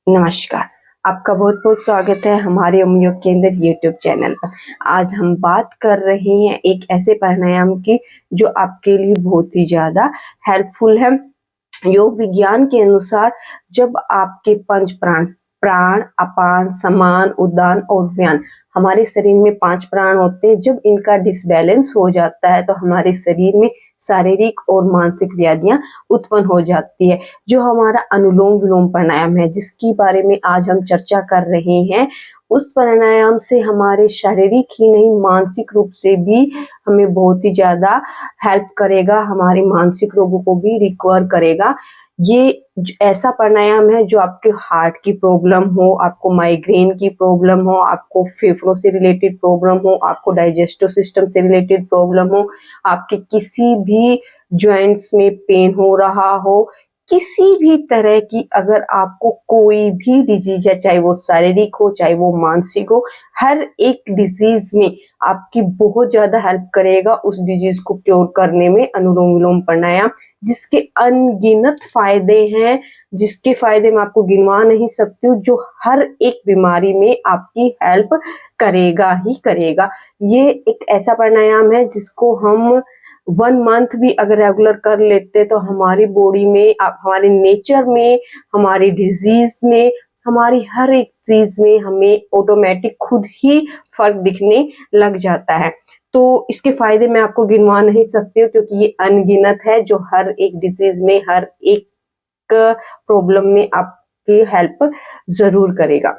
नमस्कार, आपका बहुत बहुत स्वागत है हमारे योग केंद्र यूट्यूब चैनल पर। आज हम बात कर रहे हैं एक ऐसे प्राणायाम की जो आपके लिए बहुत ही ज़्यादा हेल्पफुल है। योग विज्ञान के अनुसार जब आपके पंच प्राण प्राण, अपान, समान, उदान और व्यान, हमारे शरीर में 5 प्राण होते हैं। जब इनका डिसबैलेंस हो जाता है तो हमारे शरीर में शारीरिक और मानसिक व्याधियां उत्पन्न हो जाती है। जो हमारा अनुलोम विलोम प्राणायाम है, जिसके बारे में आज हम चर्चा कर रहे हैं, उस प्राणायाम से हमारे शारीरिक ही नहीं मानसिक रूप से भी हमें बहुत ही ज्यादा हेल्प करेगा, हमारे मानसिक रोगों को भी रिकवर करेगा। ये ऐसा प्राणायाम है जो आपके हार्ट की प्रॉब्लम हो, आपको माइग्रेन की प्रॉब्लम हो, आपको फेफड़ों से रिलेटेड प्रॉब्लम हो, आपको डाइजेस्टिव सिस्टम से रिलेटेड प्रॉब्लम हो, आपके किसी भी जॉइंट्स में पेन हो रहा हो, किसी भी तरह की अगर आपको कोई भी डिजीज है, चाहे वो शारीरिक हो चाहे वो मानसिक हो, हर एक डिजीज में आपकी बहुत ज्यादा हेल्प करेगा उस डिजीज को क्योर करने में अनुलोम विलोम प्राणायाम, जिसके अनगिनत फायदे हैं, जिसके फायदे मैं आपको गिनवा नहीं सकती हूँ, जो हर एक बीमारी में आपकी हेल्प करेगा ही करेगा। ये एक ऐसा प्राणायाम है जिसको हम 1 मंथ भी अगर रेगुलर कर लेते तो हमारी बॉडी में, हमारे नेचर में, हमारी डिजीज में, हमारी हर एक चीज में हमें ऑटोमेटिक खुद ही फर्क दिखने लग जाता है। तो इसके फायदे मैं आपको गिनवा नहीं सकती हूँ क्योंकि ये अनगिनत है, जो हर एक डिजीज में, हर एक प्रॉब्लम में आपकी हेल्प जरूर करेगा।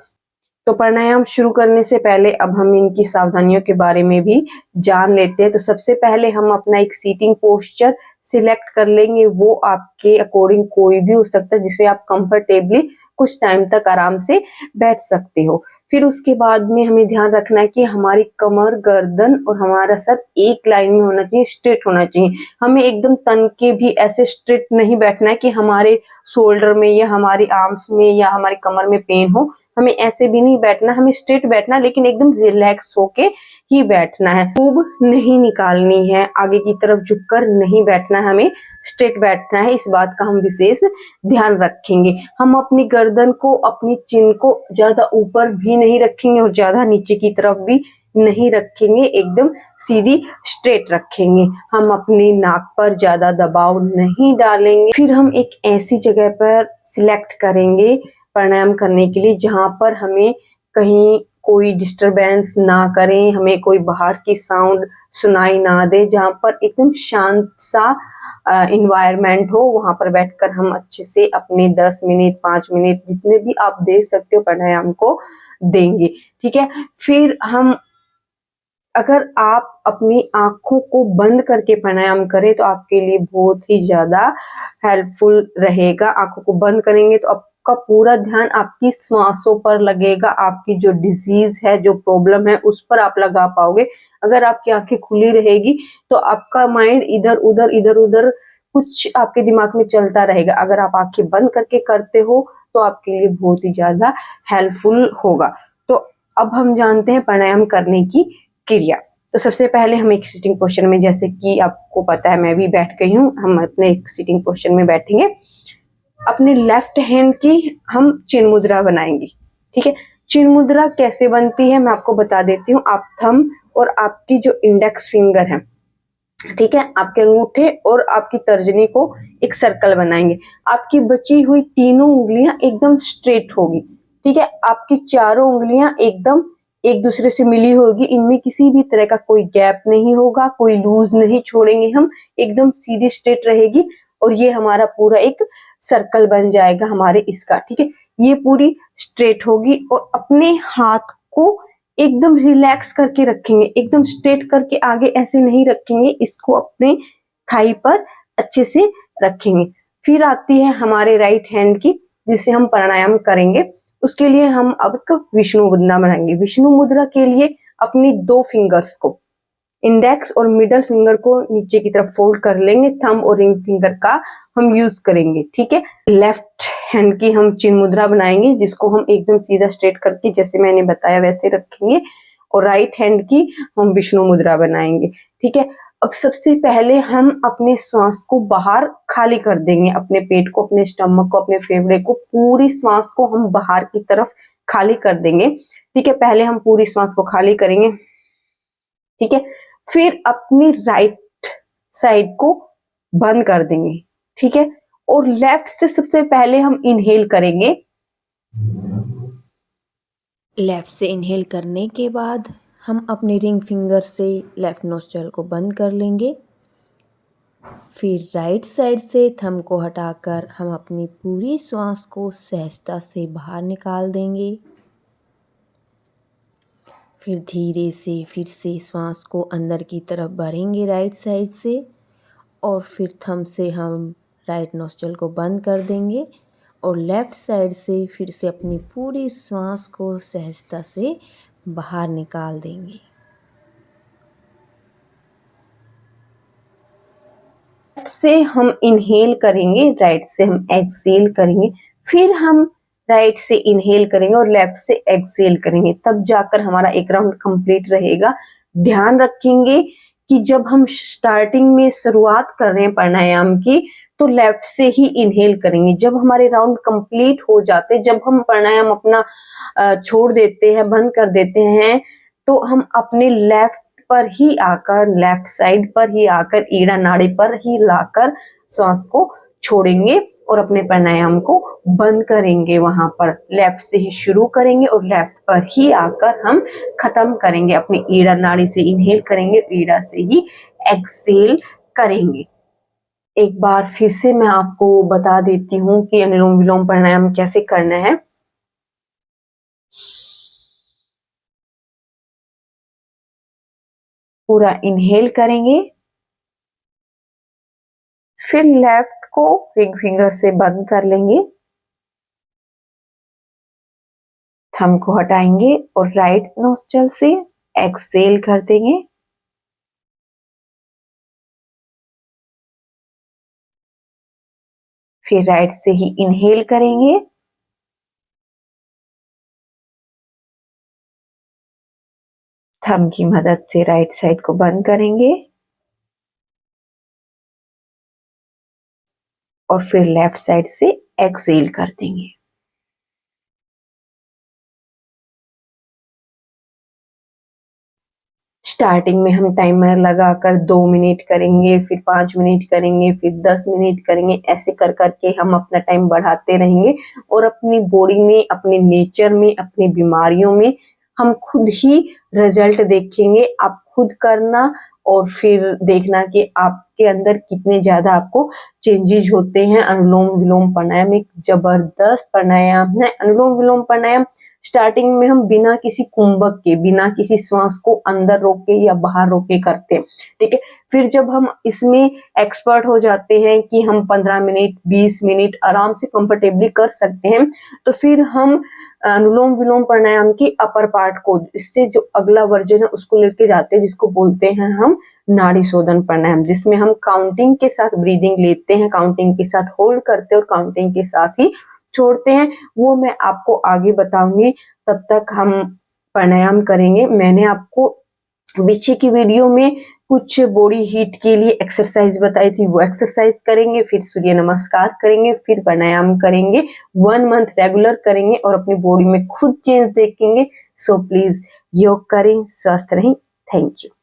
तो प्राणायाम शुरू करने से पहले अब हम इनकी सावधानियों के बारे में भी जान लेते हैं। तो सबसे पहले हम अपना एक सीटिंग पोस्चर सिलेक्ट कर लेंगे। वो आपके अकॉर्डिंग कोई भी हो सकता है जिसमें आप कंफर्टेबली कुछ टाइम तक आराम से बैठ सकते हो। फिर उसके बाद में हमें ध्यान रखना है कि हमारी कमर, गर्दन और हमारा सर एक लाइन में होना चाहिए, स्ट्रेट होना चाहिए। हमें एकदम तन के भी ऐसे स्ट्रेट नहीं बैठना है कि हमारे शोल्डर में या हमारी आर्म्स में या हमारी कमर में पेन हो। हमें ऐसे भी नहीं बैठना, हमें स्ट्रेट बैठना, लेकिन एकदम रिलैक्स होके ही बैठना है। खूब नहीं निकालनी है, आगे की तरफ झुककर नहीं बैठना है, हमें स्ट्रेट बैठना है। इस बात का हम विशेष ध्यान रखेंगे। हम अपनी गर्दन को, अपनी चिन को ज्यादा ऊपर भी नहीं रखेंगे और ज्यादा नीचे की तरफ भी नहीं रखेंगे, एकदम सीधी स्ट्रेट रखेंगे। हम अपनी नाक पर ज्यादा दबाव नहीं डालेंगे। फिर हम एक ऐसी जगह पर सिलेक्ट करेंगे प्राणायाम करने के लिए जहां पर हमें कहीं कोई डिस्टरबेंस ना करें, हमें कोई बाहर की साउंड सुनाई ना दे, जहां पर एकदम शांत सा इन्वायरमेंट हो। वहां पर बैठकर हम अच्छे से अपने 10 मिनट, 5 मिनट, जितने भी आप दे सकते हो प्राणायाम को देंगे। ठीक है। फिर हम, अगर आप अपनी आंखों को बंद करके प्राणायाम करें तो आपके लिए बहुत ही ज्यादा हेल्पफुल रहेगा। आंखों को बंद करेंगे तो आपका पूरा ध्यान आपकी श्वासों पर लगेगा, आपकी जो डिजीज है, जो प्रॉब्लम है, उस पर आप लगा पाओगे। अगर आपकी आंखें खुली रहेगी तो आपका माइंड इधर उधर कुछ आपके दिमाग में चलता रहेगा। अगर आप आंखें बंद करके करते हो तो आपके लिए बहुत ही ज्यादा हेल्पफुल होगा। तो अब हम जानते हैं प्राणायाम करने की क्रिया। तो सबसे पहले हम एक सिटिंग पोस्चर में, जैसे कि आपको पता है मैं भी बैठ गई हूँ, हम अपने एक सिटिंग पोस्चर में बैठेंगे। अपने लेफ्ट हैंड की हम चिन मुद्रा बनाएंगे। ठीक है। चिन मुद्रा कैसे बनती है मैं आपको बता देती हूँ। आप थंब और आपकी जो इंडेक्स फिंगर है, ठीक है, आपके अंगूठे और आपकी तर्जनी को एक सर्कल बनाएंगे। आपकी बची हुई तीनों उंगलियां एकदम स्ट्रेट होगी। ठीक है। आपकी चारों उंगलियां एकदम एक दूसरे से मिली होगी, इनमें किसी भी तरह का कोई गैप नहीं होगा, कोई लूज नहीं छोड़ेंगे हम, एकदम सीधी स्ट्रेट रहेगी। और ये हमारा पूरा एक सर्कल बन जाएगा हमारे इसका। ठीक है। ये पूरी स्ट्रेट होगी और अपने हाथ को एकदम रिलैक्स करके रखेंगे, एकदम स्ट्रेट करके आगे ऐसे नहीं रखेंगे, इसको अपने थाई पर अच्छे से रखेंगे। फिर आती है हमारे राइट हैंड की, जिससे हम प्राणायाम करेंगे। उसके लिए हम अब एक विष्णु मुद्रा बनाएंगे। विष्णु मुद्रा के लिए अपनी 2 फिंगर्स को, इंडेक्स और मिडल फिंगर को नीचे की तरफ फोल्ड कर लेंगे। थंब और रिंग फिंगर का हम यूज करेंगे। ठीक है। लेफ्ट हैंड की हम चिन मुद्रा बनाएंगे, जिसको हम एकदम सीधा स्ट्रेट करके जैसे मैंने बताया वैसे रखेंगे। और राइट हैंड की हम विष्णु मुद्रा बनाएंगे। ठीक है। अब सबसे पहले हम अपने सांस को बाहर खाली कर देंगे, अपने पेट को, अपने स्टमक को, अपने फेफड़े को, पूरी सांस को हम बाहर की तरफ खाली कर देंगे। ठीक है, पहले हम पूरी सांस को खाली करेंगे। ठीक है, फिर अपनी राइट साइड को बंद कर देंगे। ठीक है, और लेफ्ट से सबसे पहले हम इनहेल करेंगे। लेफ़्ट से इनहेल करने के बाद हम अपने रिंग फिंगर से लेफ़्ट नोस्ट्रल को बंद कर लेंगे। फिर राइट साइड से थंब को हटाकर हम अपनी पूरी श्वास को सहजता से बाहर निकाल देंगे। फिर धीरे से फिर से श्वास को अंदर की तरफ भरेंगे राइट साइड से, और फिर थंब से हम राइट नोस्ट्रल को बंद कर देंगे और लेफ़्ट साइड से फिर से अपनी पूरी श्वास को सहजता से बाहर निकाल देंगे। लेफ्ट से हम इनहेल करेंगे, राइट से हम एक्सहेल करेंगे, फिर हम राइट से इनहेल करेंगे और लेफ्ट से एक्सहेल करेंगे, तब जाकर हमारा एक राउंड कंप्लीट रहेगा। ध्यान रखेंगे कि जब हम स्टार्टिंग में शुरुआत कर रहे हैं प्राणायाम की, तो लेफ्ट से ही इनहेल करेंगे। जब हमारे राउंड कंप्लीट हो जाते, जब हम प्राणायाम अपना छोड़ देते हैं, बंद कर देते हैं, तो हम अपने लेफ्ट पर ही आकर, लेफ्ट साइड पर ही आकर, ईड़ा नाड़ी पर ही लाकर श्वास को छोड़ेंगे और अपने प्राणायाम को बंद करेंगे। वहां पर लेफ्ट से ही शुरू करेंगे और लेफ्ट पर ही आकर हम खत्म करेंगे। अपनी ईड़ा नाड़ी से इनहेल करेंगे, ईड़ा से ही एक्सहेल करेंगे। एक बार फिर से मैं आपको बता देती हूँ कि अनुलोम विलोम प्राणायाम कैसे करना है। पूरा इनहेल करेंगे, फिर लेफ्ट को रिंग फिंगर से बंद कर लेंगे, थंब को हटाएंगे और राइट नोस्ट्रल से एक्सहेल कर देंगे। फिर राइट से ही इनहेल करेंगे, थंब की मदद से राइट साइड को बंद करेंगे और फिर लेफ्ट साइड से एक्सहेल कर देंगे। स्टार्टिंग में हम टाइमर लगाकर 2 मिनट करेंगे, फिर 5 मिनट करेंगे, फिर 10 मिनट करेंगे। ऐसे कर करके हम अपना टाइम बढ़ाते रहेंगे और अपनी बॉडी में, अपने नेचर में, अपनी बीमारियों में हम खुद ही रिजल्ट देखेंगे। आप खुद करना और फिर देखना कि आपके अंदर कितने ज्यादा आपको चेंजेस होते हैं। अनुलोम विलोम प्राणायाम एक जबरदस्त प्राणायाम है। अनुलोम विलोम प्राणायाम स्टार्टिंग में हम बिना किसी कुंभक के, बिना किसी श्वास को अंदर रोक के या बाहर रोक के करते हैं। ठीक है, फिर जब हम इसमें एक्सपर्ट हो जाते हैं कि हम 15 मिनट, 20 मिनट आराम से कंफर्टेबली कर सकते हैं, तो फिर हम अनुलोम विलोम प्राणायाम की अपर पार्ट को, इससे जो अगला वर्जन है उसको लेके जाते हैं, जिसको बोलते हैं हम नाड़ी शोधन प्राणायाम, जिसमें हम काउंटिंग के साथ ब्रीदिंग लेते हैं, काउंटिंग के साथ होल्ड करते हैं और काउंटिंग के साथ ही छोड़ते हैं। वो मैं आपको आगे बताऊंगी, तब तक हम प्राणायाम करेंगे। मैंने आपको पीछे की वीडियो में कुछ बॉडी हीट के लिए एक्सरसाइज बताई थी, वो एक्सरसाइज करेंगे, फिर सूर्य नमस्कार करेंगे, फिर प्राणायाम करेंगे। 1 मंथ रेगुलर करेंगे और अपनी बॉडी में खुद चेंज देखेंगे। सो प्लीज योग करें, स्वस्थ रहें। Thank you.